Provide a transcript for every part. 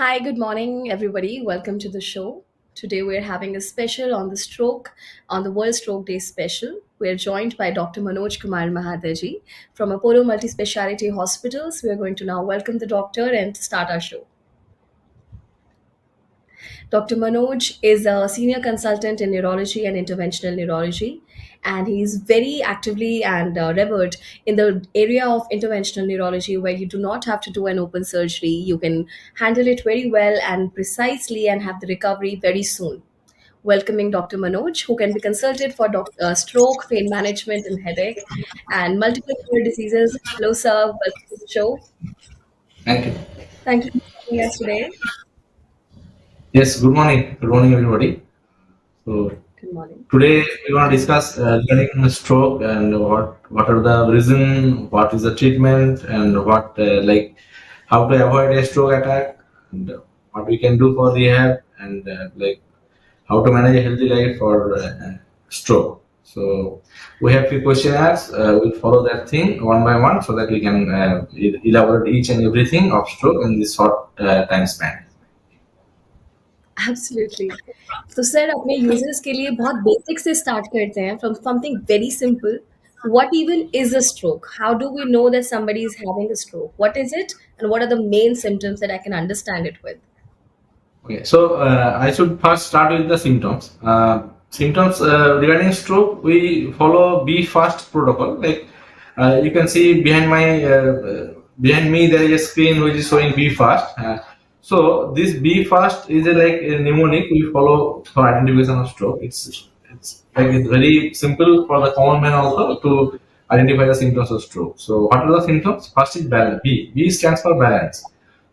Hi, good morning, everybody. Welcome to the show. Today we're having a special on the stroke, on the World Stroke Day special. We're joined by Dr. Manoj Kumar Mahata ji from Apollo Multispeciality Hospitals. We're going to now welcome the doctor and start our show. Dr. Manoj is a senior consultant in neurology and interventional neurology, and he's very actively and revered in the area of interventional neurology, where you do not have to do an open surgery. You can handle it very well and precisely and have the recovery very soon. Welcoming Dr. Manoj, who can be consulted for stroke, pain management, and headache, and multiple ear diseases. Hello, sir. Welcome to the show. Thank you. Thank you for joining us today. Yes, good morning. Good morning, everybody. So Good morning. today we want to discuss regarding stroke and what are the reason, what is the treatment, and what how to avoid a stroke attack, and what we can do for rehab, and how to manage a healthy life for stroke. So we have few questionnaires. We'll follow that thing one by one so that we can elaborate each and everything of stroke in this short time span. Absolutely. तो sir अपने users के लिए बहुत basic से start करते हैं from something very simple. What even is a stroke? How do we know that somebody is having a stroke? What is it, and what are the main symptoms that I can understand it with? Okay, so I should first start with the symptoms. Symptoms regarding stroke, we follow B fast protocol. You can see behind me there is a screen which is showing B fast. So this B fast is a mnemonic we follow for identification of stroke. It's very simple for the common man also to identify the symptoms of stroke. So what are the symptoms? First is balance. B. B stands for balance.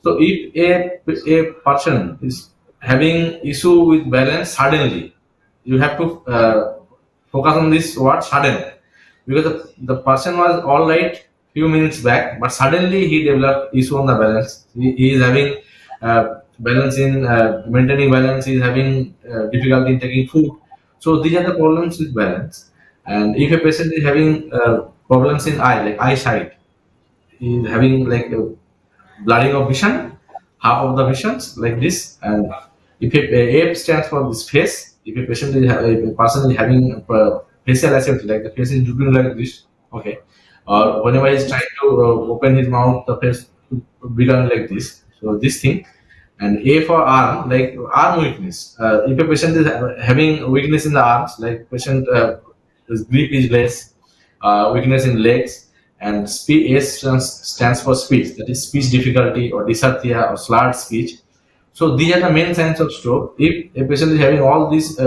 So if a person is having issue with balance suddenly, you have to focus on this word sudden, because the person was all right few minutes back, but suddenly he developed issue on the balance. He is having balance in maintaining balance. He is having difficulty in taking food. So these are the problems with balance. And if a patient is having problems in eye, like eyesight, he is having blurring of vision, half of the visions like this. And if A stands for this face, if a person is having facial asymmetry, like the face is looking like this, okay, or whenever he's trying to open his mouth, the face become like this. So this thing. And A for arm, like arm weakness. If a patient is having weakness in the arms, like patient his grip is less, weakness in legs, and S stands for speech, that is speech difficulty or dysarthria or slurred speech. So these are the main signs of stroke. If a patient is having all these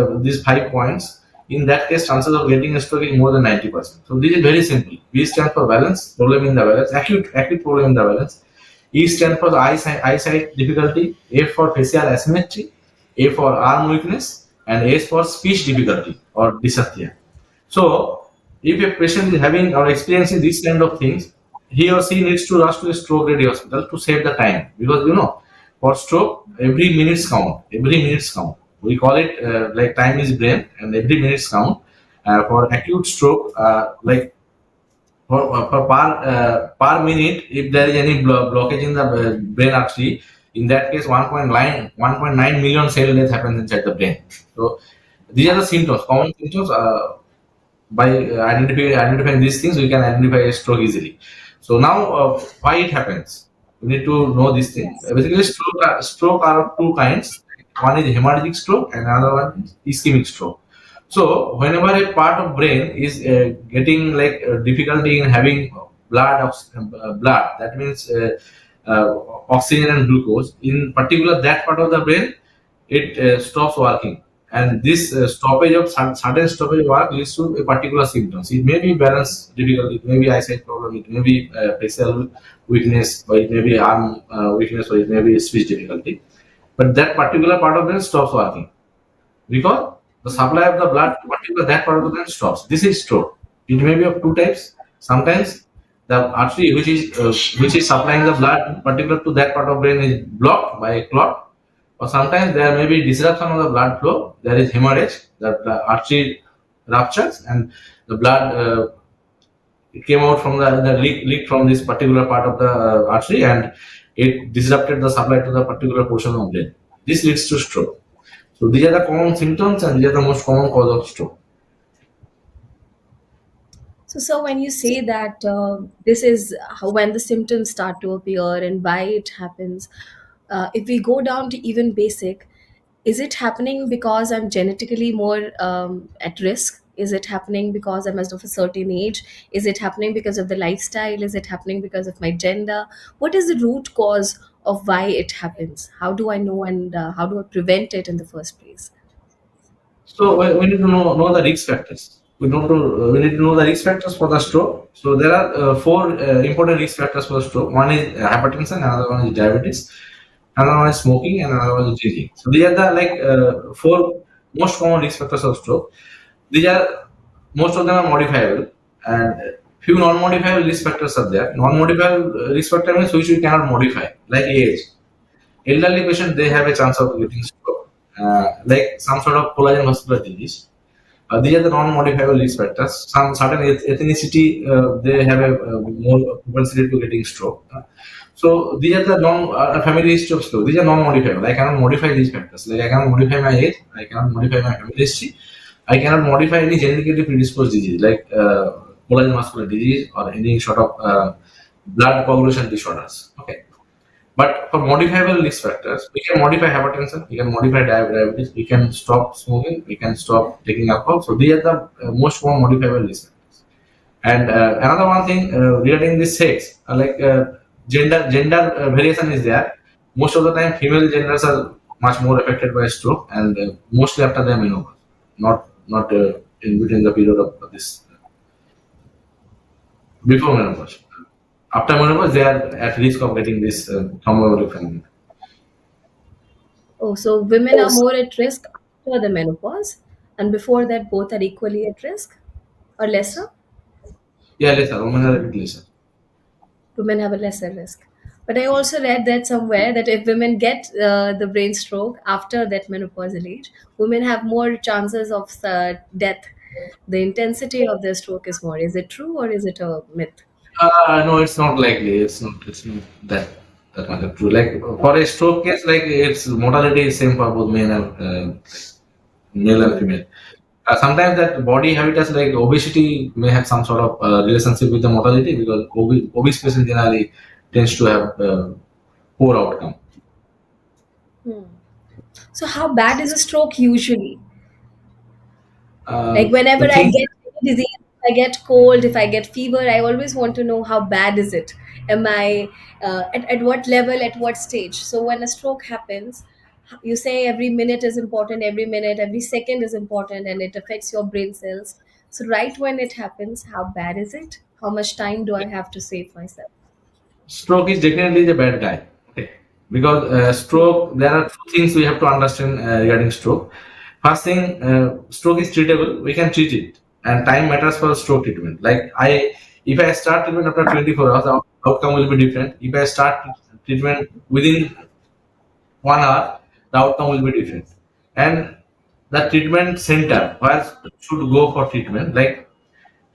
5 points, in that case, chances of getting a stroke is more than 90%. So this is very simple. B stands for balance, problem in the balance, acute problem in the balance. E stands for the eyesight difficulty. F for facial asymmetry. A for arm weakness, and S for speech difficulty or dysarthria. So, if a patient is having or experiencing these kind of things, he or she needs to rush to a stroke ready hospital to save the time, because for stroke every minutes count. Every minutes count. We call it like time is brain, and every minutes count. For acute stroke, for per minute, if there is any blockage in the brain artery, in that case 1.9 million cell death happens inside the brain. So these are the symptoms, common symptoms. By identifying these things, we can identify a stroke easily. So now, why it happens? We need to know this thing. Yes. Basically, stroke are of two kinds. One is hemorrhagic stroke, and another one is ischemic stroke. So whenever a part of brain is getting difficulty in having blood, that means oxygen and glucose. In particular, that part of the brain, it stops working, and this stoppage of sudden stoppage work leads to a particular symptoms. It may be balance difficulty, it may be eyesight problem, it may be facial weakness, or it may be arm weakness, or it may be speech difficulty. But that particular part of brain stops working because the supply of the blood to particular that part of the brain stops. This is stroke. It may be of two types. Sometimes the artery which is supplying the blood particular to that part of brain is blocked by a clot, or sometimes there may be disruption of the blood flow. There is hemorrhage, that the artery ruptures and the blood came out from the leak from this particular part of the artery, and it disrupted the supply to the particular portion of brain. This leads to stroke. So these are the common symptoms and these are the most common cause of stroke. So when you say that this is how, when the symptoms start to appear and why it happens, if we go down to even basic, is it happening because I'm genetically more at risk? Is it happening because I'm of a certain age? Is it happening because of the lifestyle? Is it happening because of my gender? What is the root cause of why it happens? How do I know, and how do I prevent it in the first place? So we need to know the risk factors. We need to know the risk factors for the stroke. So there are four important risk factors for stroke. One is hypertension, another one is diabetes, another one is smoking, and another one is drinking. So these are the four most common risk factors of stroke. These are most of them are modifiable, and few non-modifiable risk factors are there. Non-modifiable risk factor means which we cannot modify, like age. Elderly patient they have a chance of getting stroke, like some sort of collagen vascular disease. These are the non-modifiable risk factors. Some certain ethnicity they have a more propensity to getting stroke. So these are the family history of stroke. These are non-modifiable. I cannot modify these factors. Like I cannot modify my age. I cannot modify my family history. I cannot modify any genetically predisposed disease like collagen muscular disease or any sort of blood coagulation disorders. Okay. But for modifiable risk factors, we can modify hypertension, we can modify diabetes, we can stop smoking, we can stop taking alcohol. So these are the most common modifiable risk factors. And another one thing regarding this sex, gender variation is there. Most of the time, female genders are much more affected by stroke, and mostly after their menopause, not in between the period of this before menopause. After menopause, they are at risk of getting this thromboembolic phenomenon. Oh, so women are more at risk after the menopause, and before that, both are equally at risk or lesser? Yeah, lesser. Women are a bit lesser. Women have a lesser risk. But I also read that somewhere that if women get the brain stroke after that menopausal age, women have more chances of death. The intensity of their stroke is more. Is it true or is it a myth? No, it's not likely. It's not that much of true. Like for a stroke case, like its mortality is same for both men and male and Hmm. female. Sometimes that body habitus like obesity may have some sort of relationship with the mortality because obese patient generally tends to have poor outcome. Hmm. So, how bad is a stroke usually? Like The whenever I thing get any disease, if I get cold, if I get fever, I always want to know how bad is it. Am I at what level, at what stage? So when a stroke happens, you say every minute is important, every minute, every second is important, and it affects your brain cells. So right when it happens, how bad is it? How much time do I have to save myself? Stroke is definitely the bad guy. Okay. Because stroke, there are two things we have to understand regarding stroke. First thing, stroke is treatable. We can treat it, and time matters for stroke treatment. If I start treatment after 24 hours, the outcome will be different. If I start treatment within 1 hour, the outcome will be different. And the treatment center where should go for treatment, like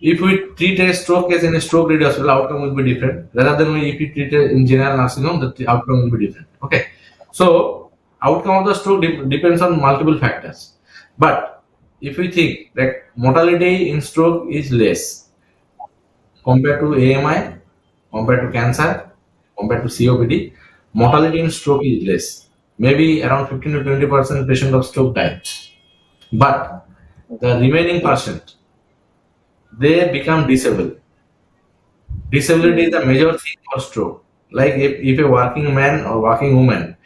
if we treat a stroke case in a stroke ready hospital, outcome will be different. Rather than if we treat it in general nursing home, the outcome will be different. Okay. So outcome of the stroke depends on multiple factors. But if we think that mortality in stroke is less compared to AMI, compared to cancer, compared to COPD, mortality in stroke is less. Maybe around 15 to 20% patient of stroke die. But the remaining percent, they become disabled. Disability is Hmm. a major thing for stroke. Like if a working man or working woman,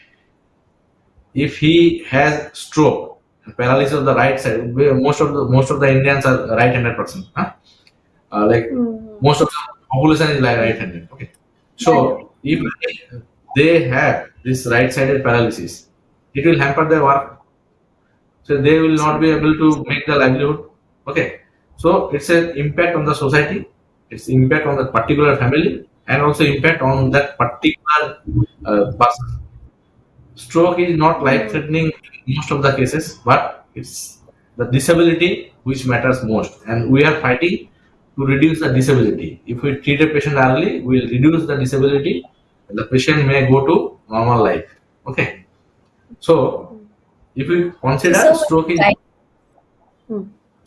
if he has stroke, paralysis of the right side, most of the Indians are right-handed person. Huh? Like Hmm. most of the population is like right-handed. Okay, Yeah, yeah. so if they have this right-sided paralysis, it will hamper their work. So they will not be Absolutely. able to make the livelihood. Okay, so it's an impact on the society, it's impact on the particular family, and also impact on that particular person. Stroke is not life Hmm. threatening in most of the cases, but it's the disability which matters most, and we are fighting to reduce the disability. If we treat a patient early, we'll reduce the disability, the patient may go to normal life. Okay. So if we consider So stroke is, Hmm.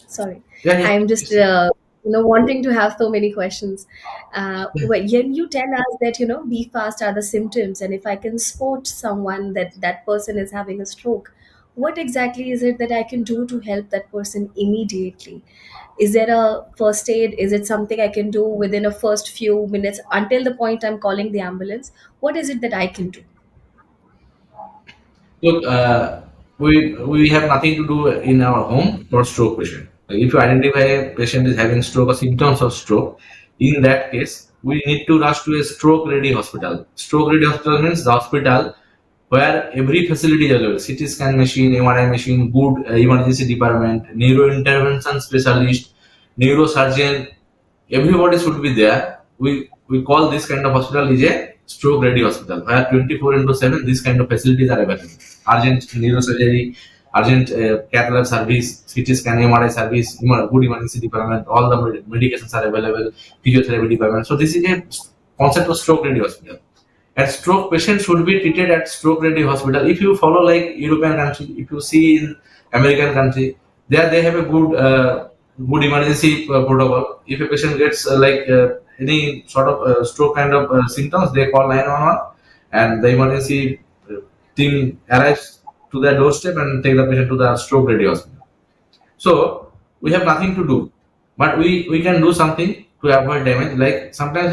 Sorry, yeah, yeah, I'm just please, yeah. wanting to have so many questions. When you tell us that be fast are the symptoms, and if I can spot someone that that person is having a stroke, what exactly is it that I can do to help that person immediately? Is there a first aid? Is it something I can do within a first few minutes until the point I'm calling the ambulance? What is it that I can do? Look, we have nothing to do in our home for stroke patient. If you identify a patient is having stroke or symptoms of stroke, in that case, we need to rush to a stroke ready hospital. Stroke ready hospital means the hospital where every facility is available: CT scan machine, MRI machine, good emergency department, neuro intervention specialist, neurosurgeon, everybody should be there. We call this kind of hospital is a stroke ready hospital where 24 into 7 these kind of facilities are available. Urgent neurosurgery, urgent cath lab service, CT scan, MRI service, good emergency department, all the medications are available, physiotherapy department. So this is a concept of stroke ready hospital. And stroke patients should be treated at stroke ready hospital. If you follow like European country, if you see in American country, there they have a good emergency protocol. If a patient gets any sort of stroke kind of symptoms, they call 911, and the emergency team arrives to their doorstep and take the patient to the stroke ready hospital. So we have nothing to do, but we can do something to avoid damage. Like sometimes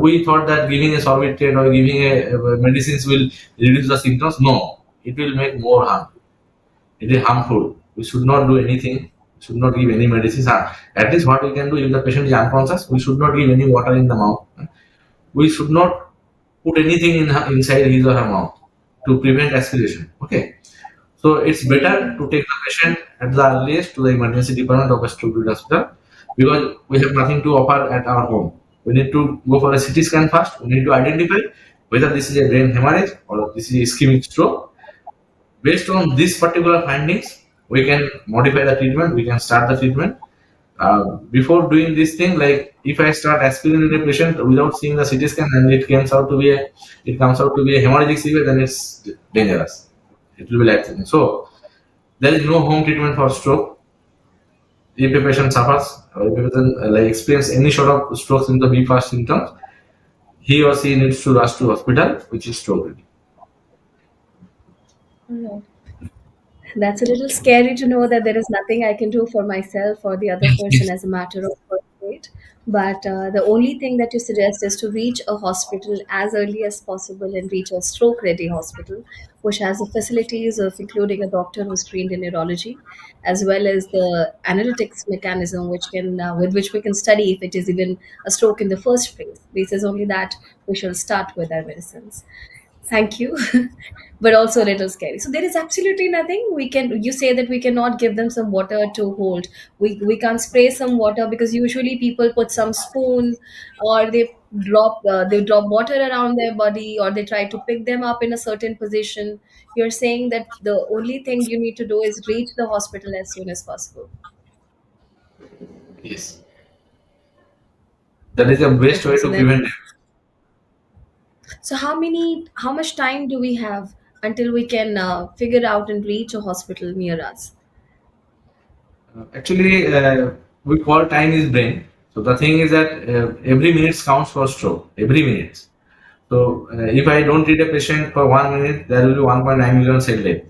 we thought that giving a sorbitrate or giving a medicines will reduce the symptoms. No, it will make more harm. It is harmful. We should not do anything. We should not give any medicines. At least what we can do, if the patient is unconscious, we should not give any water in the mouth. We should not put anything inside his or her mouth to prevent aspiration. Okay. So it's better to take the patient at the earliest to the emergency department of a stroke hospital, because we have nothing to offer at our home. We need to go for a CT scan first. We need to identify whether this is a brain hemorrhage or this is ischemic stroke. Based on these particular findings, we can modify the treatment. We can start the treatment. Before doing this thing, like if I start aspirin in a patient without seeing the CT scan and it comes out to be a hemorrhagic severe, then it's dangerous. It will be life threatening. So there is no home treatment for stroke. If a patient suffers or if a patient experience any sort of stroke symptom, B fast symptoms, he or she needs to rush to hospital, which is stroke ready. Right. That's a little scary to know that there is nothing I can do for myself or the other person Yes. as a matter of first aid. But the only thing that you suggest is to reach a hospital as early as possible and reach a stroke ready hospital, which has the facilities of including a doctor who's trained in neurology, as well as the analytics mechanism, with which we can study if it is even a stroke in the first place. This is only that we shall start with our medicines. Thank you. But also a little scary. So there is absolutely nothing we can. You say that we cannot give them some water to hold. We can't spray some water because usually people put some spoon, or they drop water around their body, or they try to pick them up in a certain position. You're saying that the only thing you need to do is reach the hospital as soon as possible. Yes. That is the best Okay, way so to then, prevent it. so how much time do we have until we can figure out and reach a hospital near us? Actually, we call time is brain. So the thing is that every minute counts for stroke. Every minute. So if I don't treat a patient for 1 minute, there will be 1.9 million cell death,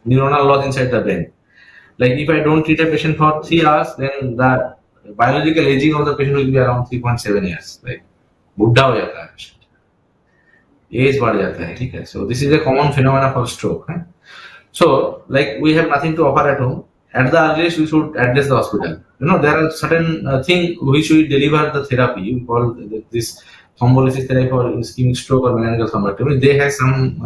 neuronal loss inside the brain. Like if I don't treat a patient for 3 hours, then the biological aging of the patient will be around 3.7 years. Like बुढ़ा हो जाता है patient, as बढ़ जाता है, ठीक है. So this is a common phenomena for stroke. So, like we have nothing to offer at home. At the earliest, we should address the hospital. There are certain things which we deliver the therapy. We call this thrombolysis therapy or ischemic stroke or mechanical thrombectomy. They have some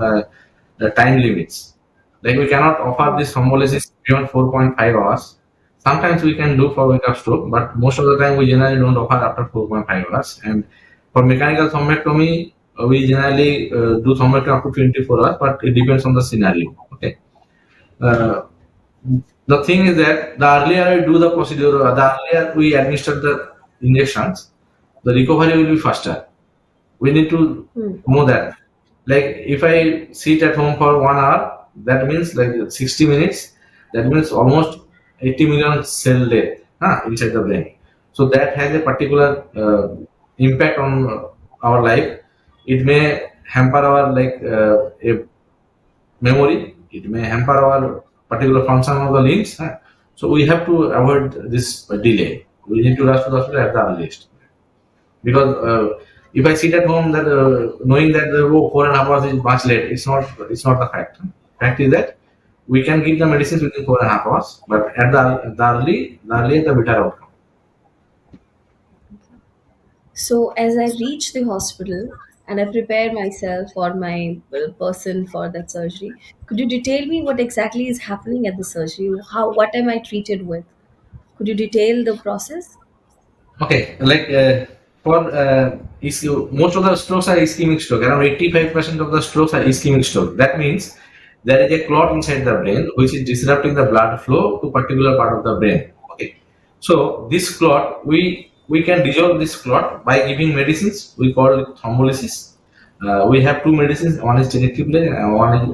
the time limits. Like we cannot offer Right. this thrombolysis beyond 4.5 hours. Sometimes we can do for wake up stroke, but most of the time we generally don't offer after 4.5 hours. And for mechanical thrombectomy, we generally do thrombectomy up to 24 hours, but it depends on the scenario. Okay. uh, the thing is that the earlier we do the procedure, the earlier we administer the injections, the recovery will be faster. We need to Hmm. know that. Like if I sit at home for 1 hour, that means like 60 minutes. That means almost 80 million cell death inside the brain. So that has a particular impact on our life. It may hamper our a memory. It may hamper our particular function of the limbs. So we have to avoid this delay. We need to rush to the hospital at the earliest. Because if I sit at home, that knowing that 4.5 hours is much late, it's not the fact. Fact is that we can give the medicines within 4.5 hours, but at the earlier the better outcome. So as I reach the hospital and I prepare myself or my person for that surgery, could you detail me what exactly is happening at the surgery? What am I treated with? Could you detail the process? Okay, for most of the strokes are ischemic stroke. Around 85% of the strokes are ischemic stroke. That means there is a clot inside the brain which is disrupting the blood flow to particular part of the brain. Okay, so this clot we can dissolve this clot by giving medicines. We call it thrombolysis. We have two medicines. One is tenecteplase and one is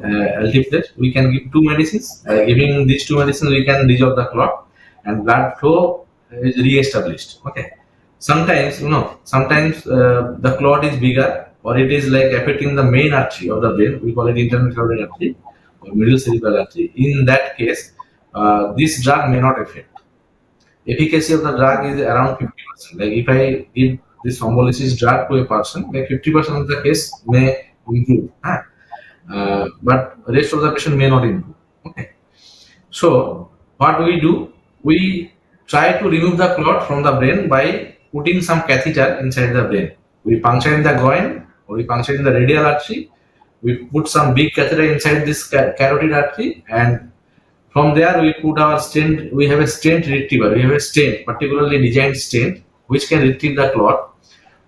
alteplase. We can give two medicines. Giving these two medicines, we can dissolve the clot, and blood flow is re-established. Okay. Sometimes the clot is bigger, or it is like affecting the main artery of the brain. We call it internal carotid artery or middle cerebral artery. In that case, this drug may not affect. Efficacy of the drug is around 50%. Like if I give this thrombolysis drug to a person, like 50% of the case may improve. But rest of the patient may not improve. Okay. So what we do, we try to remove the clot from the brain by putting some catheter inside the brain. We puncture in the groin or we puncture in the radial artery. We put some big catheter inside this carotid artery, and from there we put our stent. We have a stent retriever. We have a stent, particularly designed stent, which can retrieve the clot.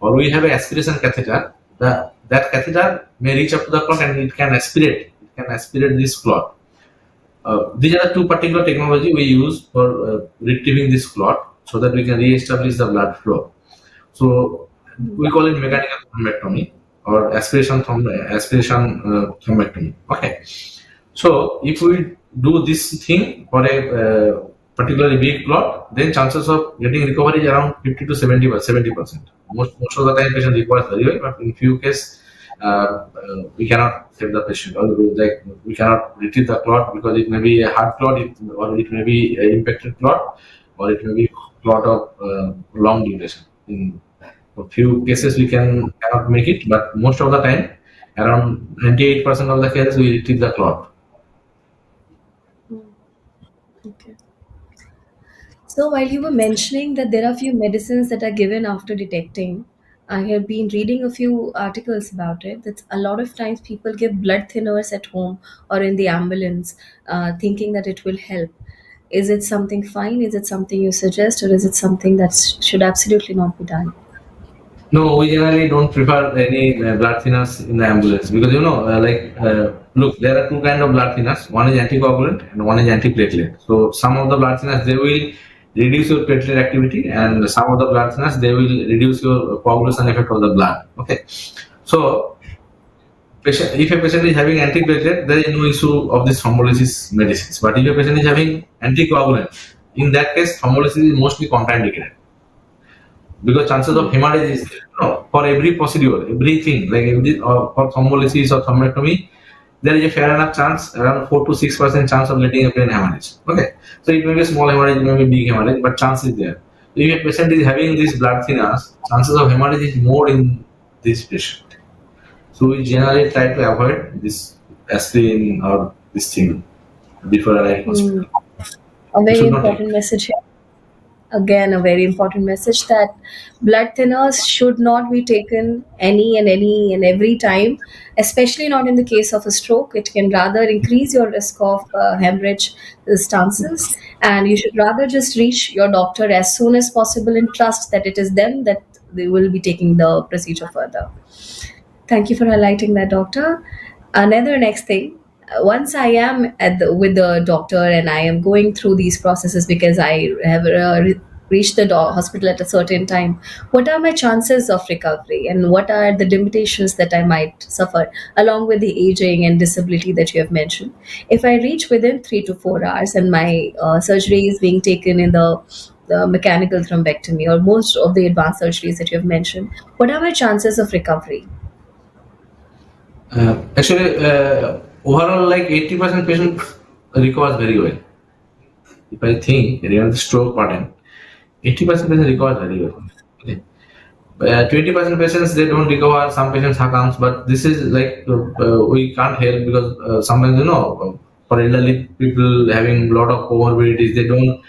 Or we have an aspiration catheter. That catheter may reach up to the clot and it can aspirate. It can aspirate this clot. These are the two particular technology we use for retrieving this clot so that we can re-establish the blood flow. So Hmm. we call it mechanical thrombectomy or aspiration thrombectomy. Okay. So if we do this thing for a particularly big clot, then chances of getting recovery is around 50 to 70%. Most of the time patient recovers very well, but in few cases we cannot save the patient, or like we cannot retrieve the clot because it may be a hard clot, or it may be an impacted clot, or it may be clot of long duration. In a few cases we cannot make it, but most of the time, around 98% of the cases we retrieve the clot. Hmm. Okay. So while you were mentioning that there are few medicines that are given after detecting, I have been reading a few articles about it. That a lot of times people give blood thinners at home or in the ambulance, thinking that it will help. Is it something fine? Is it something you suggest, or is it something that should absolutely not be done? No, we generally don't prefer any blood thinners in the ambulance because look, there are two kind of blood thinners. One is anticoagulant and one is antiplatelet. So some of the blood thinners they will reduce your platelet activity, and some of the blood thinners they will reduce your coagulation effect of the blood. Okay, so if a patient is having antiplatelet, there is no issue of this thrombolysis medicines. But if a patient is having anticoagulant, in that case, thrombolysis is mostly contraindicated because chances of Hmm. hemorrhage is there. For every procedure, everything like for thrombolysis or thrombectomy, there is a fair enough chance, around 4 to 6% chance of getting a brain hemorrhage. Okay, so it may be a small hemorrhage, it may be big hemorrhage, but chance is there. If a patient is having these blood thinners, chances of hemorrhage is more in this patient. So we generally try to avoid this aspirin or this thing before arriving Hmm. hospital. A We very should not take. important message here. Again, a very important message that blood thinners should not be taken any and every time, especially not in the case of a stroke. It can rather increase your risk of hemorrhage stances, and you should rather just reach your doctor as soon as possible and trust that it is them that they will be taking the procedure further. Thank you for highlighting that, doctor. Another next thing, once I am with the doctor and I am going through these processes because I have reach the hospital at a certain time, what are my chances of recovery and what are the limitations that I might suffer along with the aging and disability that you have mentioned? If I reach within 3 to 4 hours and my surgery is being taken in the mechanical thrombectomy or most of the advanced surgeries that you have mentioned, what are my chances of recovery? Actually, overall, like 80% patient recovers very well. If I think regarding the stroke pattern, 80% patient recovers very well. Okay. 20% patients they don't recover. Some patients succumbs, but this is like we can't help because sometimes for elderly people having a lot of comorbidities, they don't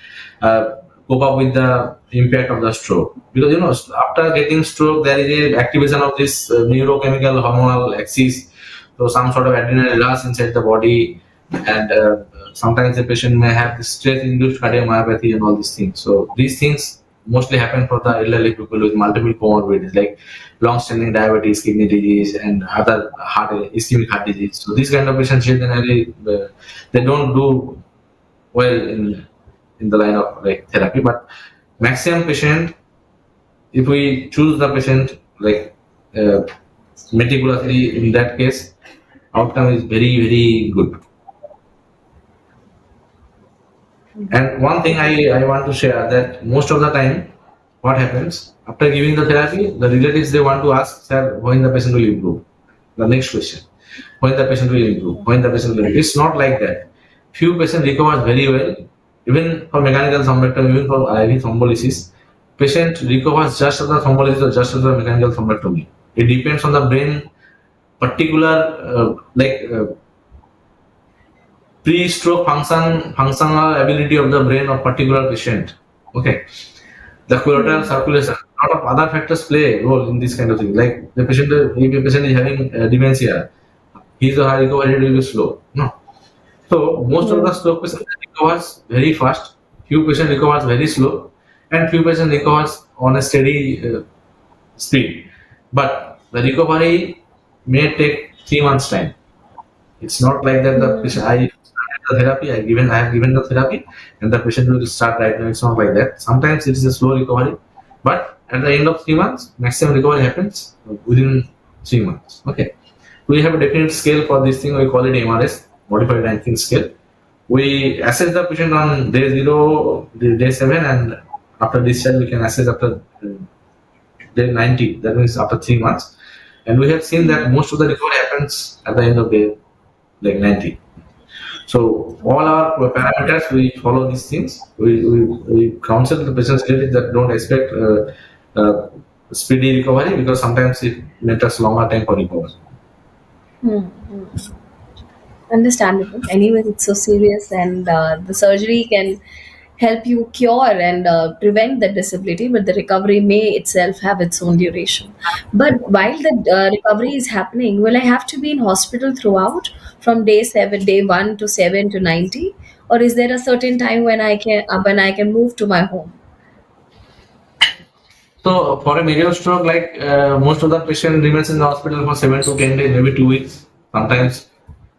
cope up with the impact of the stroke because after getting stroke there is a activation of this neurochemical hormonal axis, so some sort of adrenaline rush inside the body, and sometimes the patient may have this stress-induced cardiomyopathy and all these things. So these things mostly happen for the elderly people with multiple comorbidities like long-standing diabetes, kidney disease, and other ischemic heart disease. So these kind of patients generally they don't do well in the line of like therapy. But maximum patient, if we choose the patient like uh, meticulously, in that case, outcome is very very good. And one thing I want to share that most of the time, what happens after giving the therapy, the relatives they want to ask, sir, when the patient will improve. The next question, when the patient will improve, when the patient will improve. It's not like that. Few patients recover very well, even for mechanical thrombectomy, even for IV thrombolysis. Patient recovers just after thrombolysis or just after mechanical thrombectomy. It depends on the brain particular pre-stroke functional ability of the brain of particular patient. Okay, the collateral Hmm. circulation, a lot of other factors play a role in this kind of thing. Like the patient, if a patient is having dementia, his or her recovery rate will be slow. No, so most of the Hmm. stroke patients recovers very fast. Few patients recovers very slow, and few patients recovers on a steady speed. But the recovery may take 3 months time. It's not like that the Hmm. patient I started the therapy, I have given the therapy and the patient will start right now. It's not like that. Sometimes it is a slow recovery, but at the end of 3 months, maximum recovery happens within 3 months. Okay. We have a definite scale for this thing, we call it MRS, modified ranking scale. We assess the patient on day zero, day seven, and after discharge we can assess after day 90, that means after 3 months. And we have seen that most of the recovery happens at the end of day like 90. So all our parameters, we follow these things. We counsel the business related that don't expect speedy recovery because sometimes it may take longer time for recovery. Hmm. Understandable. Anyways, it's so serious, and the surgery can help you cure and prevent the disability, but the recovery may itself have its own duration. But while the recovery is happening, will I have to be in hospital throughout from day seven, day 1 to 7 to 90, or is there a certain time when I can move to my home? So for a major stroke, like most of the patient remains in the hospital for 7 to 10 days, maybe 2 weeks. Sometimes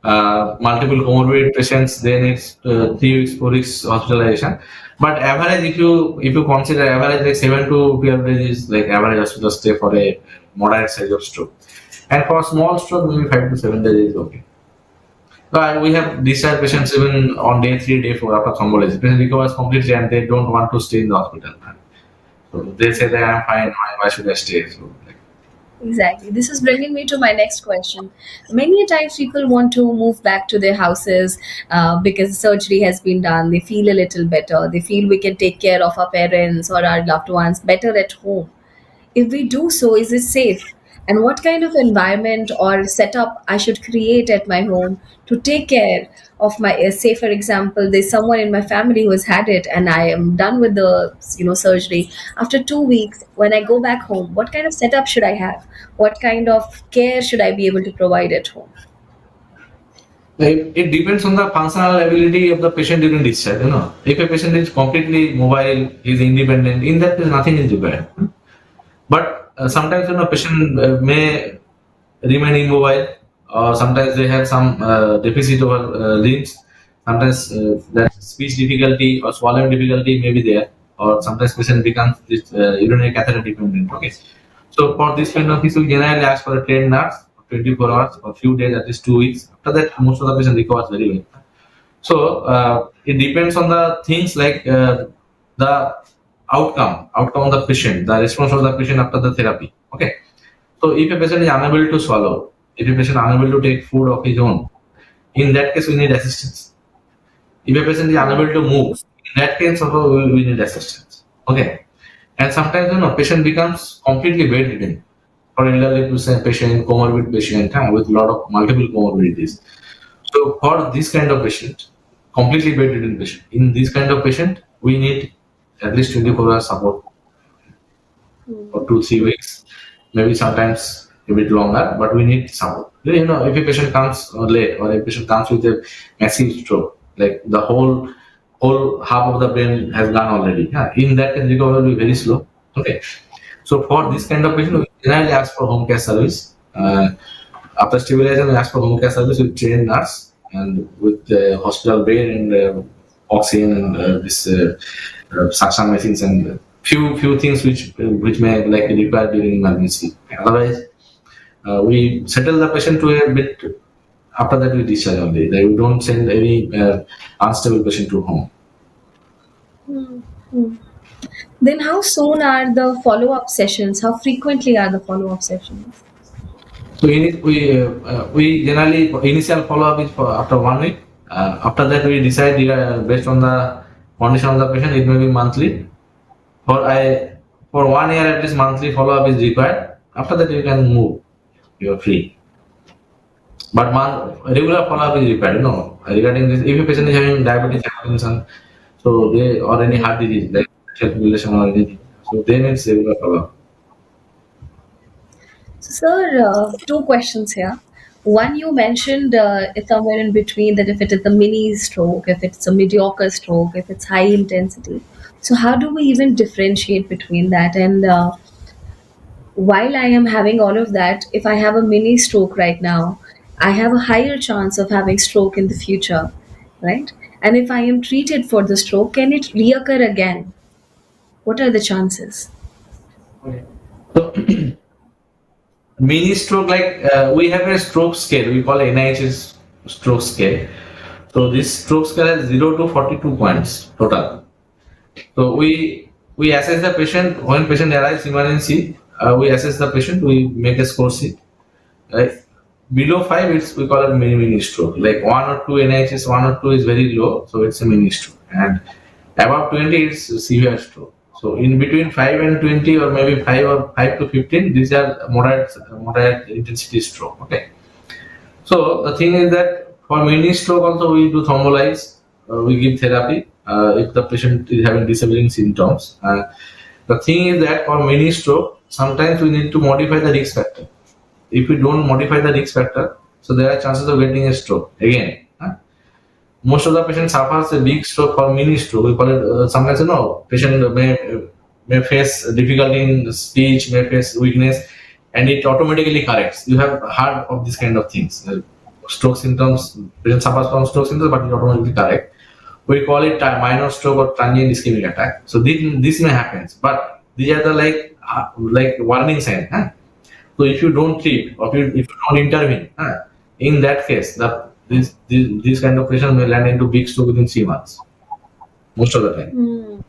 multiple comorbid patients they need 3 weeks, 4 weeks hospitalization. But average, if you consider average like 7 to 12 days is like average hospital stay for a moderate size of stroke. And for small stroke, maybe 5 to 7 days is okay. We have discharged patients even on day 3, day 4 after thrombolysis. Patient recovers completely and they don't want to stay in the hospital. So they say that I'm fine. Why should I stay? So like, Exactly. This is bringing me to my next question. Many a times people want to move back to their houses because surgery has been done. They feel a little better. They feel we can take care of our parents or our loved ones better at home. If we do so, is it safe? And what kind of environment or setup I should create at my home to take care of my, say for example, there's someone in my family who has had it and I am done with the surgery. After 2 weeks, when I go back home, what kind of setup should I have? What kind of care should I be able to provide at home? it depends on the functional ability of the patient during discharge. If a patient is completely mobile, is independent, in that case nothing is required. But sometimes patient may remain immobile, or sometimes they have some deficit over limbs. Sometimes that speech difficulty or swallowing difficulty may be there, or sometimes patient becomes this urinary catheter dependent. Okay, so for this kind of case, we generally ask for a trained nurse, 24 hours or few days, at least 2 weeks. After that, most of the patient recovers very well. So it depends on the things like the outcome of the patient, the response of the patient after the therapy. Okay. So if a patient is unable to swallow, if a patient is unable to take food of his own, in that case we need assistance. If a patient is Hmm. unable to move, in that case also we need assistance. Okay. And sometimes patient becomes completely bedridden. For elderly patient, comorbid patient with a lot of multiple comorbidities. So for this kind of patient, completely bedridden patient, in this kind of patient, we need at least 24 hours support for Hmm. 2 3 weeks, maybe sometimes a bit longer, but we need support. If a patient comes late or a patient comes with a massive stroke, like the whole half of the brain has gone already. Yeah, in that case, recovery will be very slow. Okay, so for this kind of patient, we generally ask for home care service. After stabilization, we ask for home care service with trained nurse and with hospital bed and oxygen and this suction machines and few things which may likely require during emergency. Otherwise, we settle the patient to a bit. After that, we discharge only. Like, we don't send any unstable patient to home. Hmm. Hmm. Then how soon are the follow-up sessions? How frequently are the follow-up sessions? So we generally initial follow up is for after 1 week. After that, we decide based on the condition of the patient. It may be monthly. For 1 year at least monthly follow up is required. After that, you can move. You are free. But regular follow up is required. Regarding this, if a patient is having diabetes, hypertension, so they or any heart disease like heart relation or anything, so they need regular follow up. So, sir, two questions here. One, you mentioned it's somewhere in between that if it is a mini stroke, if it's a mediocre stroke, if it's high intensity. So, how do we even differentiate between that? And while I am having all of that, if I have a mini stroke right now, I have a higher chance of having stroke in the future, right? And if I am treated for the stroke, can it reoccur again? What are the chances? Okay. So mini stroke, like we have a stroke scale. We call NIH's stroke scale. So this stroke scale has 0 to 42 points total. So we assess the patient when patient arrives emergency. We assess the patient. We make a score sheet. Right? Below 5, it's we call it mini stroke. Like 1 or 2 NIHs, 1 or 2 is very low, so it's a mini stroke. And above 20, it's a severe stroke. So in between 5 and 20, or maybe 5 or 5 to 15, these are moderate intensity stroke. Okay. So the thing is that for mini stroke also we do thrombolyze, we give therapy if the patient is having disabling symptoms. The thing is that for mini stroke, sometimes we need to modify the risk factor. If we don't modify the risk factor, so there are chances of getting a stroke again. Most of the patient suffers a big stroke or mini stroke. We call it sometimes patient may face difficulty in speech, may face weakness, and it automatically corrects. You have heard of this kind of things. Stroke symptoms, patient suffers from stroke symptoms, but it automatically correct. We call it minor stroke or transient ischemic attack. So this may happen, but these are the like warning sign. So if you don't treat or if you don't intervene, in that case, this kind of patient may land into big stroke within 3 months, most of the time. Hmm.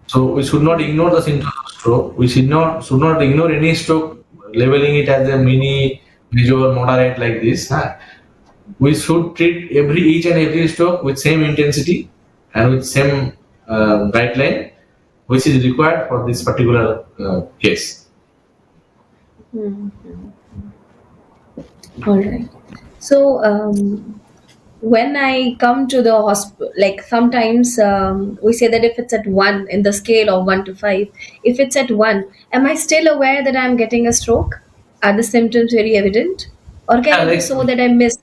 So we should not ignore the symptoms of stroke. We should not ignore any stroke, labeling it as a mini, major, moderate like this. We should treat each and every stroke with same intensity and with same guideline, which is required for this particular case. Hmm. All right. So, when I come to the hospital, like sometimes we say that if it's at one in the scale of 1 to 5, if it's at one, am I still aware that I'm getting a stroke? Are the symptoms very evident? Or can Yeah, it be like so that I miss?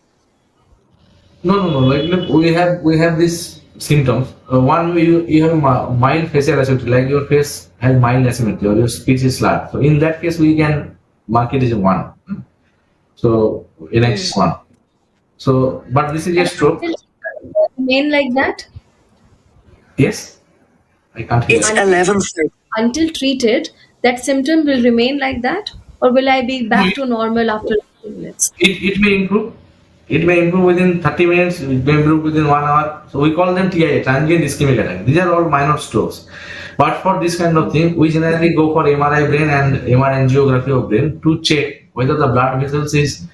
no. Like look, we have these symptoms. One, you have mild facial asymmetry, like your face has mild asymmetry or your speech is slurred. So in that case, we can mark it as a one. So Hmm. NH is one. So, but this is a And I stroke. still remain like that? Yes. I can't hear. It's Until 11:30. until treated, that symptom will remain like that, or will I be No, back to normal after a few minutes? it may improve. It may improve within 30 minutes, it may improve within 1 hour. So we call them TIA, transient ischemic attack. These are all minor strokes. But for this kind of thing, we generally go for MRI brain and MRI angiography of brain to check whether the blood vessels is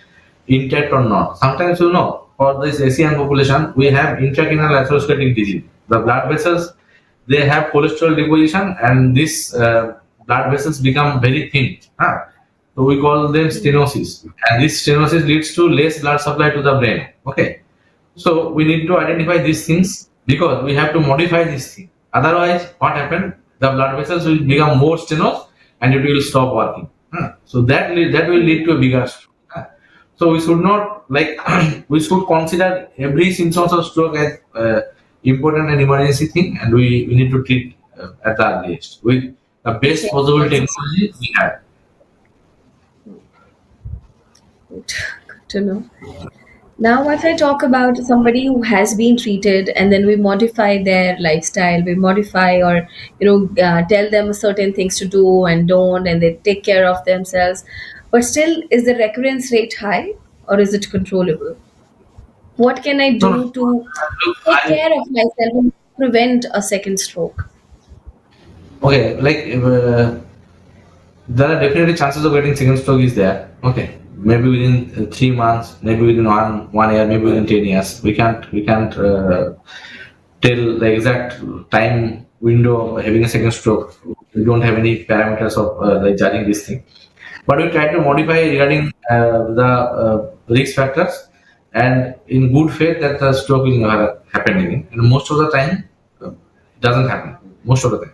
intact or not. Sometimes for this Asian population, we have intracranial atherosclerotic disease. The blood vessels, they have cholesterol deposition, and these blood vessels become very thin. So we call them stenosis, and this stenosis leads to less blood supply to the brain. Okay, so we need to identify these things because we have to modify this thing. Otherwise, what happened? The blood vessels will become more stenosis and it will stop working. So that will lead to a bigger stroke. So we should not like we should consider every symptoms of stroke as important and emergency thing, and we need to treat at the earliest with the best Okay, possible that's technology we have. good. Good to know. Now, if I talk about somebody who has been treated and then we modify their lifestyle, we modify or tell them certain things to do and don't, and they take care of themselves, but still, is the recurrence rate high or is it controllable? What can I No, no. do to Look, take care of myself and prevent a second stroke? okay, like there are definitely chances of getting second stroke is there. Okay, maybe within 3 months, maybe within one year, maybe within 10 years. We can't tell the exact time window of having a second stroke. We don't have any parameters of like judging this thing. But we try to modify regarding the risk factors and in good faith that the stroke will never happen again. And most of the time, it doesn't happen. Most of the time.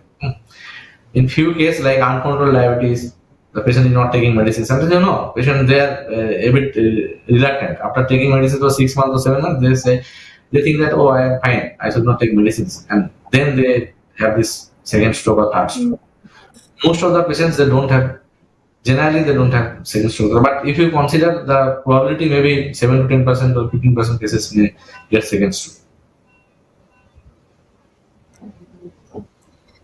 In few cases like uncontrolled diabetes, the patient is not taking medicine. Sometimes patient they are a bit reluctant after taking medicine for 6 months or 7 months. They say they think that I am fine, I should not take medicines, and then they have this second stroke or third Mm, stroke. Most of the patients they don't have. Generally, they don't have second stroke. But if you consider the probability, maybe 7 to 10% or 15% cases may get second stroke.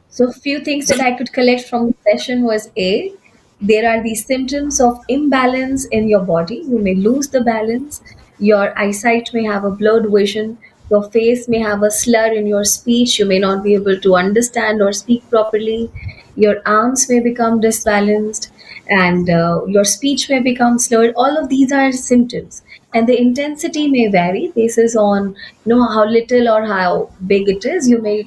So, few things that I could collect from the session was A, there are these symptoms of imbalance in your body. You may lose the balance. Your eyesight may have a blurred vision. Your face may have a slur in your speech. You may not be able to understand or speak properly. Your arms may become disbalanced, and your speech may become slurred. All of these are symptoms, and the intensity may vary basis on how little or how big it is. You may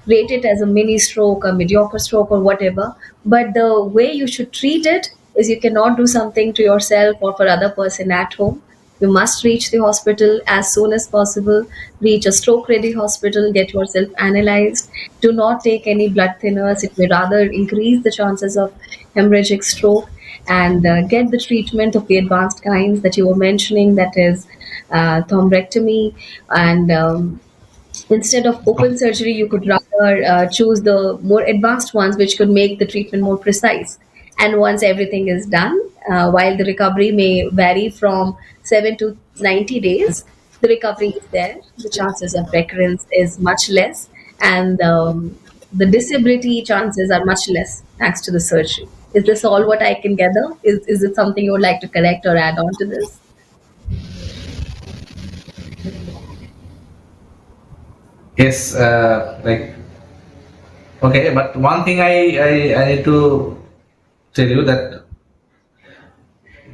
rate it as a mini stroke, a mediocre stroke, or whatever. But the way you should treat it is you cannot do something to yourself or for other person at home. You must reach the hospital as soon as possible. Reach a stroke ready hospital, get yourself analyzed. Do not take any blood thinners, it may rather increase the chances of hemorrhagic stroke. And get the treatment of the advanced kinds that you were mentioning, that is thrombectomy. And instead of open surgery, you could rather choose the more advanced ones, which could make the treatment more precise. And once everything is done, while the recovery may vary from 7 to 90 days, the recovery is there. The chances of recurrence is much less, and the disability chances are much less thanks to the surgery. Is this all what I can gather? Is it something you would like to correct or add on to this? Yes, like okay, but one thing I need to tell you that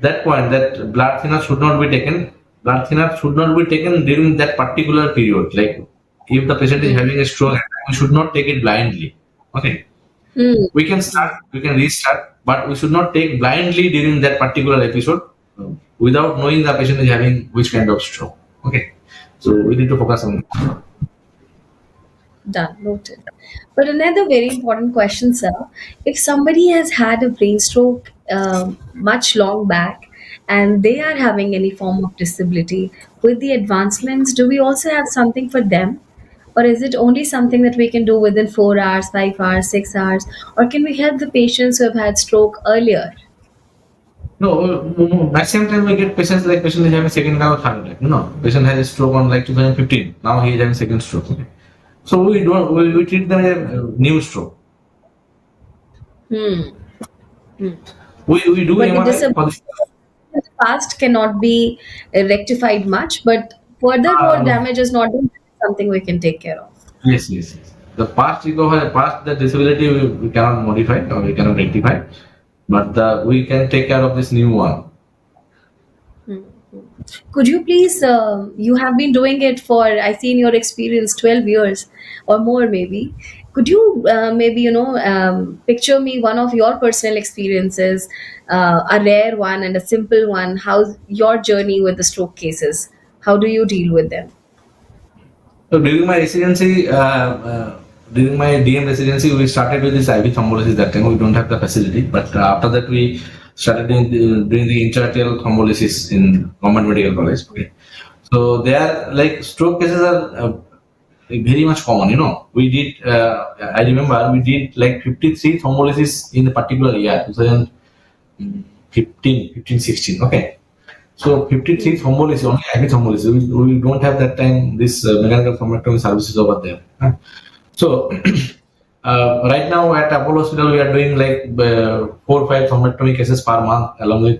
that point that blood thinner should not be taken. Blood thinner should not be taken during that particular period. Like if the patient is Hmm. having a stroke, we should not take it blindly. Okay, Hmm. we can start, we can restart, but we should not take blindly during that particular episode without knowing the patient is having which kind of stroke. Okay, so we need to focus on. Done, noted. But another very important question, sir. If somebody has had a brain stroke much long back and they are having any form of disability, with the advancements, do we also have something for them? Or is it only something that we can do within 4 hours, 5 hours, 6 hours? Or can we help the patients who have had stroke earlier? No, maximum time we get patients like patient is having second or third attack. Patient has a stroke on like 2015. Now he is having second stroke. Okay. So we don't we treat them as a new stroke. Hmm. Hmm. We do But the MRI for disability this. in the past cannot be rectified much, but furthermore Uh, damage is not something we can take care of. yes, yes, yes. The past recovery, past the disability we cannot modify or we cannot rectify, but we can take care of this new one. Hmm. Could you please, you have been doing it for, I see in your experience, 12 years or more maybe. Could you maybe, picture me one of your personal experiences, a rare one and a simple one, how's your journey with the stroke cases? How do you deal with them? So during my DM residency, we started with this IV thrombolysis. That time we don't have the facility, but after that we started doing the intraarterial thrombolysis in Government Medical College. Okay. So they are like stroke cases are like very much common. We did. I remember we did like 53 thrombolysis in a particular year, 2015, 16. Okay. So 53 Hmm. thrombolysis, only IV thrombolysis. We don't have that time this mechanical thrombectomy services over there. Huh? So right now at Apollo Hospital, we are doing like 4 or 5 thrombectomy cases per month, along with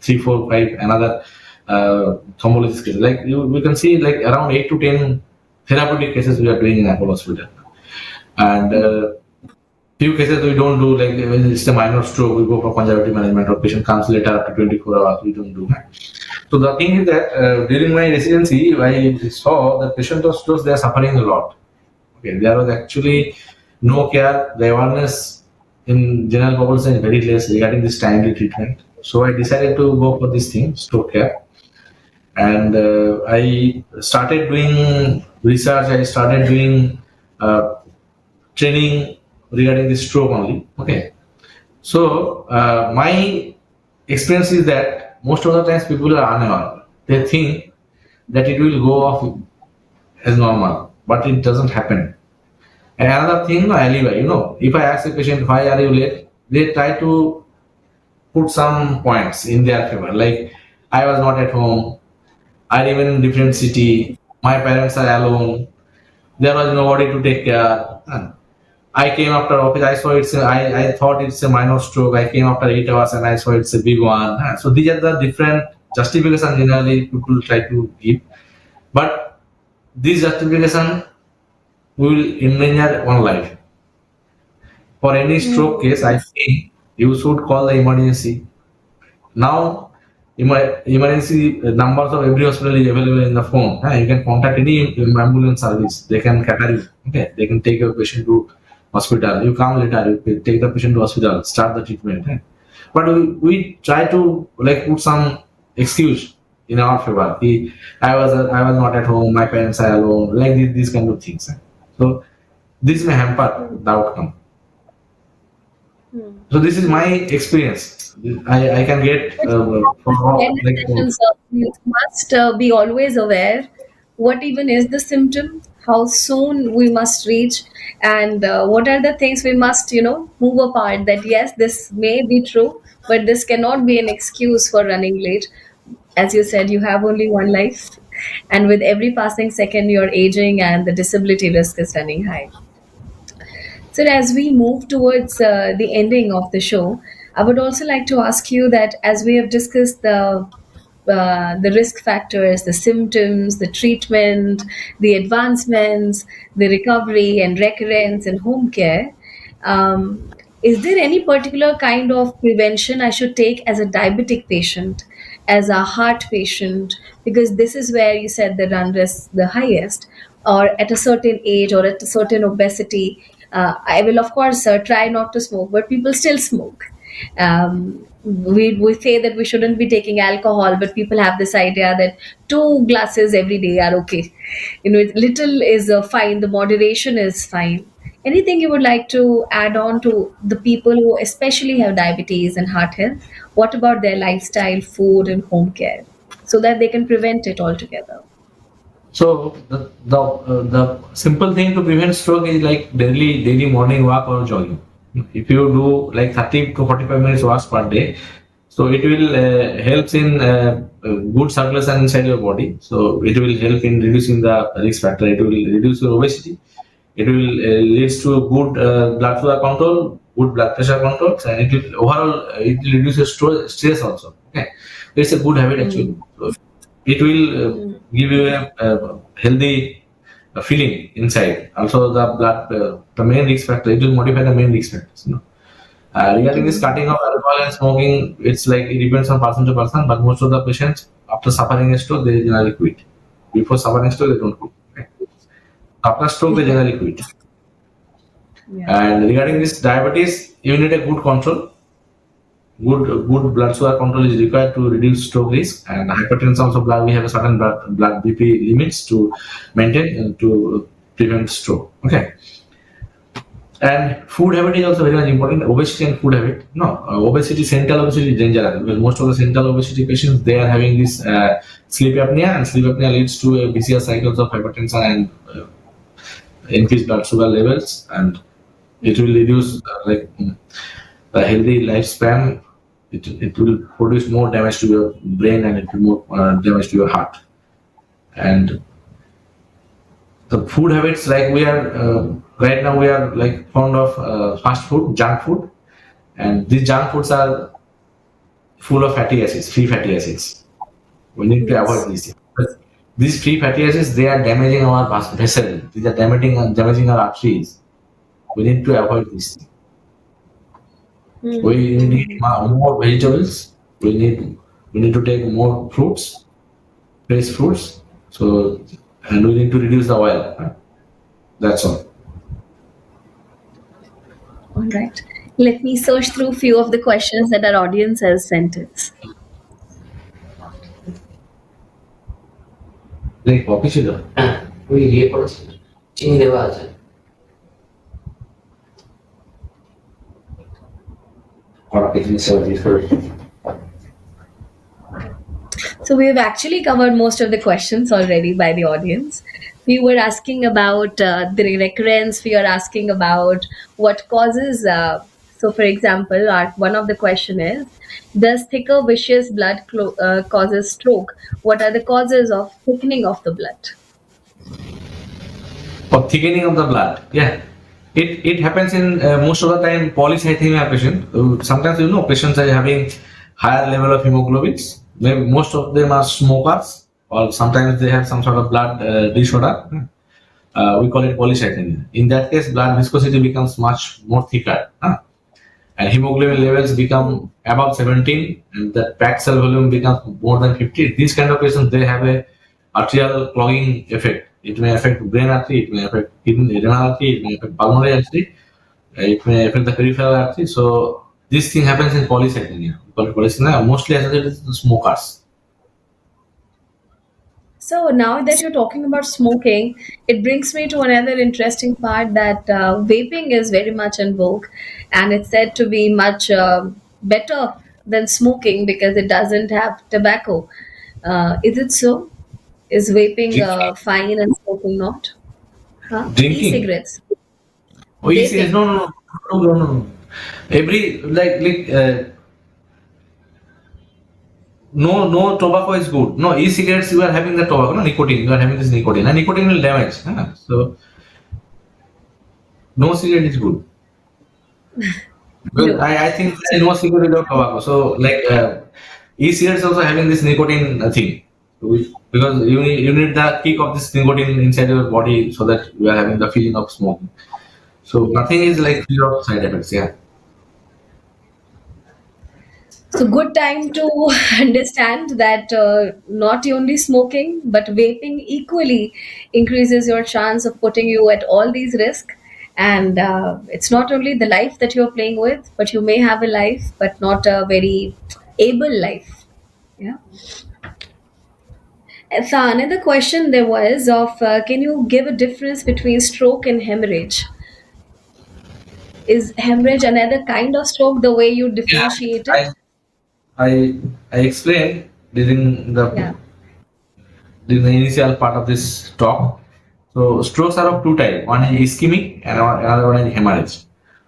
3, 4, 5 another thrombolysis cases. Like we can see like around 8 to 10 therapeutic cases we are doing in Apollo Hospital, and few cases we don't do, like when it's a minor stroke, we go for conservative management, or patient comes later after 24 hours, we don't do that. So the thing is that during my residency, I saw the patient of strokes, they are suffering a lot. Okay, there was actually no care. The awareness in general population is very less regarding this timely treatment. So I decided to go for this thing, stroke care, and I started doing research. I started doing uh, training regarding the stroke only. Okay, so my experience is that most of the times people are unaware. They think that it will go off as normal, but it doesn't happen. And another thing, alibi. If I ask a patient why are you late, they try to put some points in their favor, like I was not at home, I live in a different city, my parents are alone, there was nobody to take care. I came after office. I saw I thought it's a minor stroke. I came after 8 hours and I saw it's a big one. So these are the different justifications generally people try to give. But this justification will endanger one life. For any stroke Hmm. case, I think you should call the emergency. Now, emergency numbers of every hospital is available in the phone. You can contact any ambulance service. They can cater you. Okay, they can take your patient to hospital. You come later. You take the patient to hospital. Start the treatment. But we try to like put some excuse in our favor. I was not at home. My parents are alone. Like these kind of things. So this may hamper Hmm. the outcome. Hmm. So this is my experience. I can get But from awareness like sessions, you must be always aware what even is the symptom, how soon we must reach, and what are the things we must, move apart. That yes, this may be true, but this cannot be an excuse for running late. As you said, you have only one life, and with every passing second, you're aging, and the disability risk is running high. So, as we move towards the ending of the show, I would also like to ask you that as we have discussed the risk factors, the symptoms, the treatment, the advancements, the recovery and recurrence and home care. Is there any particular kind of prevention I should take as a diabetic patient, as a heart patient? Because this is where you said the run risk the highest, or at a certain age or at a certain obesity. I will, of course, try not to smoke, but people still smoke. We say that we shouldn't be taking alcohol, but people have this idea that 2 glasses every day are okay. Little is fine, the moderation is fine. Anything you would like to add on to the people who especially have diabetes and heart health? What about their lifestyle, food, and home care so that they can prevent it altogether? so the simple thing to prevent stroke is like daily morning walk or jogging. If you do like 30 to 45 minutes walks per day, so it will helps in good circulation inside your body. So it will help in reducing the risk factor. It will reduce your obesity. It will leads to good blood sugar control, good blood pressure control, and it will overall it will reduce your stress also. Okay, it's a good habit actually. Mm. So it will Mm. give you a healthy feeling inside. Also, the main risk factor, it will modify the main risk factors. Regarding this Mm. cutting of alcohol and smoking, it's like it depends on person to person. But most of the patients, after suffering a stroke, they generally quit. Before suffering a stroke, they don't quit. Okay? After stroke, they generally quit. Yeah. And regarding this diabetes, you need a good control. Good blood sugar control is required to reduce stroke risk. And hypertension also blood. We have a certain blood BP limits to maintain to prevent stroke. Okay. And food habit is also very much important. Obesity and food habit. No, obesity, central obesity is dangerous because most of the central obesity patients they are having this sleep apnea, and sleep apnea leads to a vicious cycles of hypertension and increased blood sugar levels, and it will reduce the healthy lifespan. It will produce more damage to your brain, and it will more damage to your heart. And the food habits, like we are right now, we are like fond of fast food, junk food, and these junk foods are full of fatty acids, free fatty acids. We need to avoid Yes. these things. But these free fatty acids, they are damaging our vessel. These are damaging our arteries. We need to avoid these things. Mm. We need Mm. more vegetables. We need to take more fruits, fresh fruits. So, and we need to reduce the oil. That's all. All right. Let me search through few of the questions that our audience has sent us. Like coffee ছিল হ্যাঁ, ওই ইয়ে করেছে, চিনি দেওয়া আছে। কড়া পেছনে সেভাবে করে So we've actually covered most of the questions already by the audience. We were asking about the recurrence. We are asking about what causes. So, for example, one of the question is, does thicker viscous blood causes stroke? What are the causes of thickening of the blood? for thickening of the blood. Yeah, it happens in most of the time polycythemia patient. Sometimes patients are having higher level of hemoglobins. Maybe most of them are smokers, or sometimes they have some sort of blood disorder. We call it polycythemia. In that case, blood viscosity becomes much more thicker. And hemoglobin levels become above 17, and the packed cell volume becomes more than 50. These kind of patients, they have a arterial clogging effect. It may affect brain artery, it may affect kidney renal artery, it may affect pulmonary artery, it may affect the peripheral artery. So this thing happens in polycythemia. Polycythemia mostly associated with smokers. So now that you're talking about smoking, it brings me to another interesting part that vaping is very much in vogue, and it's said to be much better than smoking because it doesn't have tobacco. Is it so? Is vaping Drinking. fine and smoking not? Huh? Drinking. E-cigarettes, Oh, he says vaping. no, no, no, no, no, no. Every no tobacco is good. No e-cigarettes, you are having the tobacco, no nicotine. You are having this nicotine, and nicotine will damage. So no cigarette is good. Well, No. I think there is no cigarette without tobacco. So like e-cigarettes also having this nicotine thing, because you need the kick of this nicotine inside your body so that you are having the feeling of smoking. So nothing is like free of side effects. Yeah. So good time to understand that not only smoking but vaping equally increases your chance of putting you at all these risks. And it's not only the life that you're playing with, but you may have a life, but not a very able life. Yeah. So another question there was of can you give a difference between stroke and hemorrhage? Is hemorrhage another kind of stroke the way you Yeah. differentiate I it? I explained Yeah. during the initial part of this talk. So strokes are of two types. One is ischemic and another one is hemorrhage.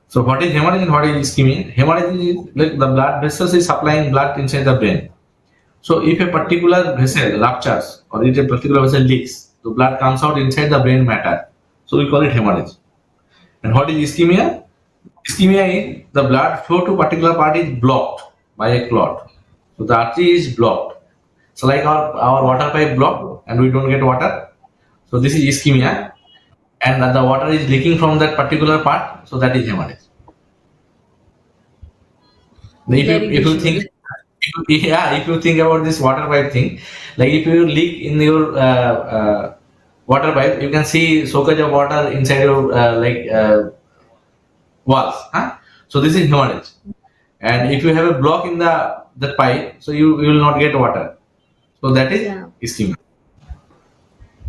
So what is hemorrhage and what is ischemia? Hemorrhage is like the blood vessels is supplying blood inside the brain. So if a particular vessel ruptures or if a particular vessel leaks, the blood comes out inside the brain matter. So we call it hemorrhage. And what is ischemia? Ischemia is the blood flow to particular part is blocked by a clot. So the artery is blocked. So like our water pipe blocked and we don't get water. So this is ischemia, and the water is leaking from that particular part. So that is hemorrhage. Very If you visual. think yeah, if you think about this water pipe thing, like if you leak in your water pipe, you can see soakage of water inside your walls. Huh? So this is hemorrhage. And if you have a block in the pipe, so you will not get water. So that is Yeah. ischemia.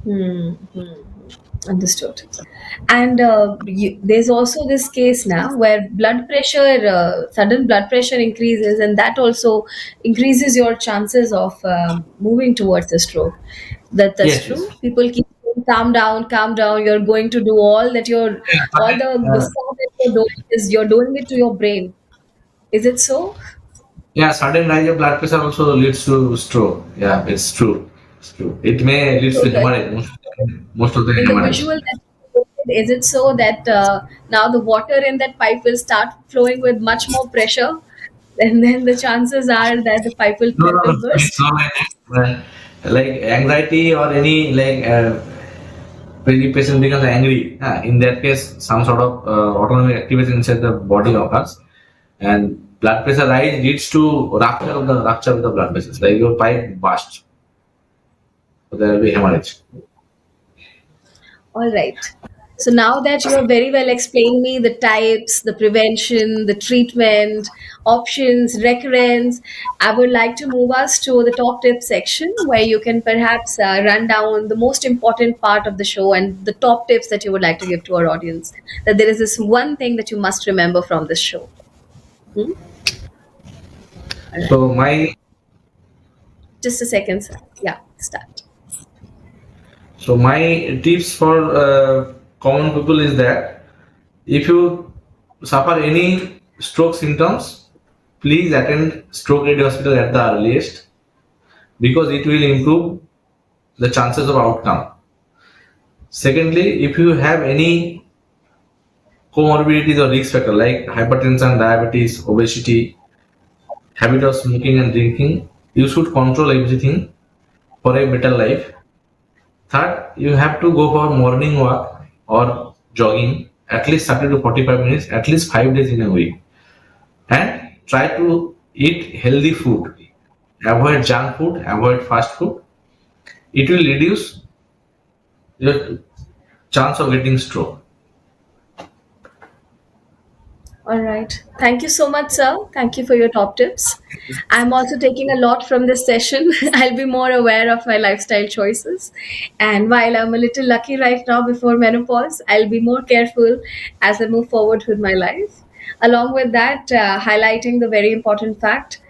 Hmm. Understood. And there's also this case now where blood pressure, sudden blood pressure increases, and that also increases your chances of moving towards a stroke. That's Yes, yes. true. People keep saying, calm down, calm down. You're going to do all that. You're all the Uh, stuff that you're doing is you're doing it to your brain. Is it so? yeah, sudden rise of blood pressure also leads to stroke. Yeah, it's true. It's true. It may leads So to hemorrhage. Most of the in the hemorrhage. visual that you painted, is it so that now the water in that pipe will start flowing with much more pressure, and then the chances are that the pipe No, no, no. will It's burst? not like that. Like anxiety or any when the patient becomes angry, in that case, some sort of autonomic activation inside the body occurs, and blood pressure rise leads to rupture of the blood vessels. Like your pipe burst, so there will be hemorrhage. All right. So now that you have very well explained me the types, the prevention, the treatment, options, recurrence, I would like to move us to the top tip section where you can perhaps run down the most important part of the show and the top tips that you would like to give to our audience. That there is this one thing that you must remember from this show. Hmm? All right. So my Just a second, sir. Yeah, start. my tips for common people is that if you suffer any stroke symptoms, please attend stroke ready hospital at the earliest because it will improve the chances of outcome. Secondly, if you have any comorbidities or risk factor like hypertension, diabetes, obesity, habit of smoking and drinking, you should control everything for a better life. Third, you have to go for morning walk or jogging at least 30 to 45 minutes, at least 5 days in a week, and try to eat healthy food. Avoid junk food, avoid fast food. It will reduce your chance of getting stroke. All right. Thank you so much, sir. Thank you for your top tips. I'm also taking a lot from this session. I'll be more aware of my lifestyle choices. And while I'm a little lucky right now before menopause, I'll be more careful as I move forward with my life. Along with that, highlighting the very important fact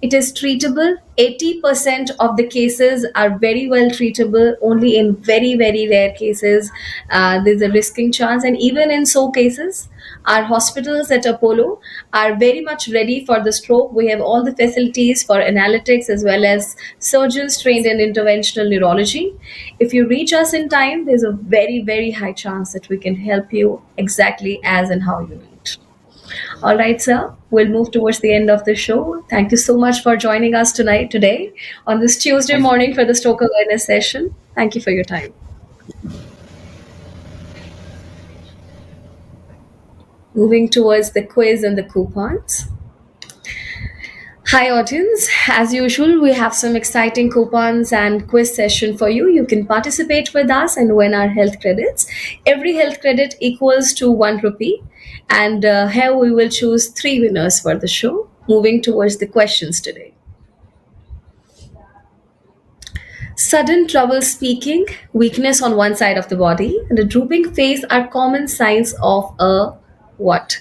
it is treatable. 80% of the cases are very well treatable. Only in very, very rare cases, there's a risking chance. And even in so cases, our hospitals at Apollo are very much ready for the stroke. We have all the facilities for analytics as well as surgeons trained in interventional neurology. If you reach us in time, there's a very, very high chance that we can help you exactly as and how you need. All right, sir. We'll move towards the end of the show. Thank you so much for joining us today, on this Tuesday morning for the stroke awareness session. Thank you for your time. Moving towards the quiz and the coupons. Hi, audience. As usual, we have some exciting coupons and quiz session for you. You can participate with us and win our health credits. Every health credit equals to 1 rupee. And here we will choose three winners for the show. Moving towards the questions today. Sudden trouble speaking, weakness on one side of the body, and a drooping face are common signs of a what?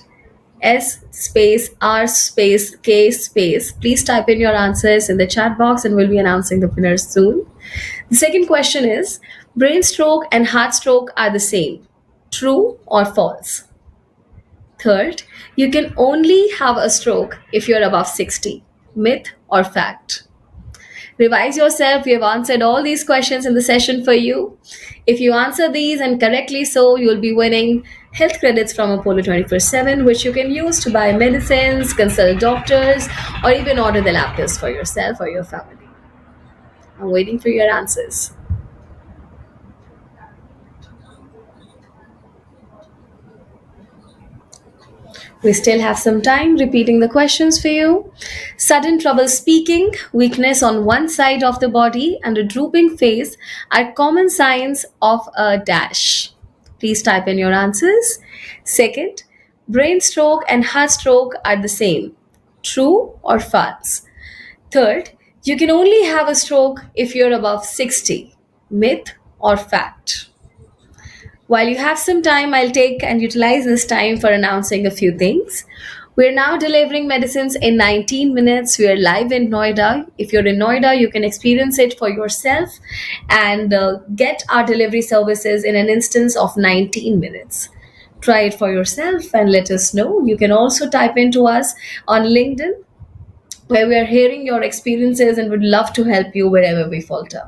S space R space K space. Please type in your answers in the chat box and we'll be announcing the winners soon. The second question is brain stroke and heart stroke are the same. True or false? Third, you can only have a stroke if you're above 60. Myth or fact? Revise yourself. We have answered all these questions in the session for you. If you answer these and correctly so, you'll be winning health credits from Apollo 24/7, which you can use to buy medicines, consult doctors, or even order the lab tests for yourself or your family. I'm waiting for your answers. We still have some time repeating the questions for you. Sudden trouble speaking, weakness on one side of the body, and a drooping face are common signs of a dash. Please type in your answers. Second, brain stroke and heart stroke are the same. True or false? Third, you can only have a stroke if you're above 60. Myth or fact? While you have some time, I'll take and utilize this time for announcing a few things. We're now delivering medicines in 19 minutes. We are live in Noida. If you're in Noida, you can experience it for yourself and get our delivery services in an instance of 19 minutes. Try it for yourself and let us know. You can also type into us on LinkedIn, where we are hearing your experiences and would love to help you wherever we falter.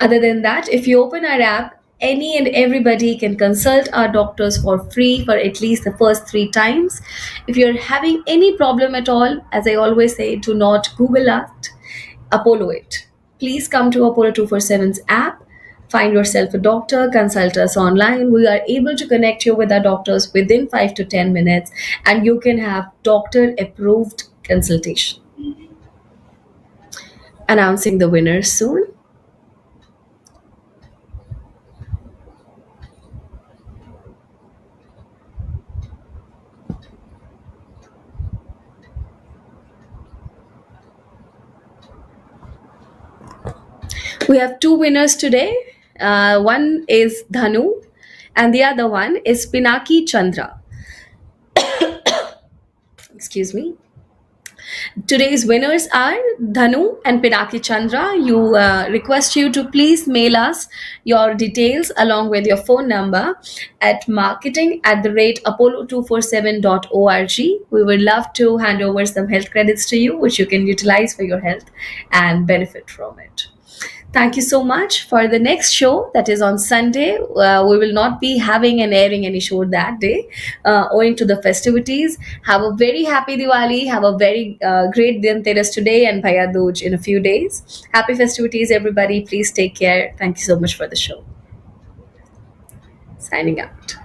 Other than that, if you open our app, any and everybody can consult our doctors for free for at least the first 3 times. If you're having any problem at all, as I always say, do not Google it, Apollo it. Please come to Apollo 247's app, find yourself a doctor, consult us online. We are able to connect you with our doctors within 5 to 10 minutes, and you can have doctor approved consultation. Announcing the winners soon. We have two winners today. One is Dhanu, and the other one is Pinaki Chandra. Excuse me. Today's winners are Dhanu and Pinaki Chandra. You request you to please mail us your details along with your phone number at marketing@apollo247.org. We would love to hand over some health credits to you, which you can utilize for your health and benefit from it. Thank you so much. For the next show, that is on Sunday, we will not be having and airing any show that day, owing to the festivities. Have a very happy Diwali. Have a very great Dhanteras today and Bhaiya Dooj in a few days. Happy festivities, everybody. Please take care. Thank you so much for the show. Signing out.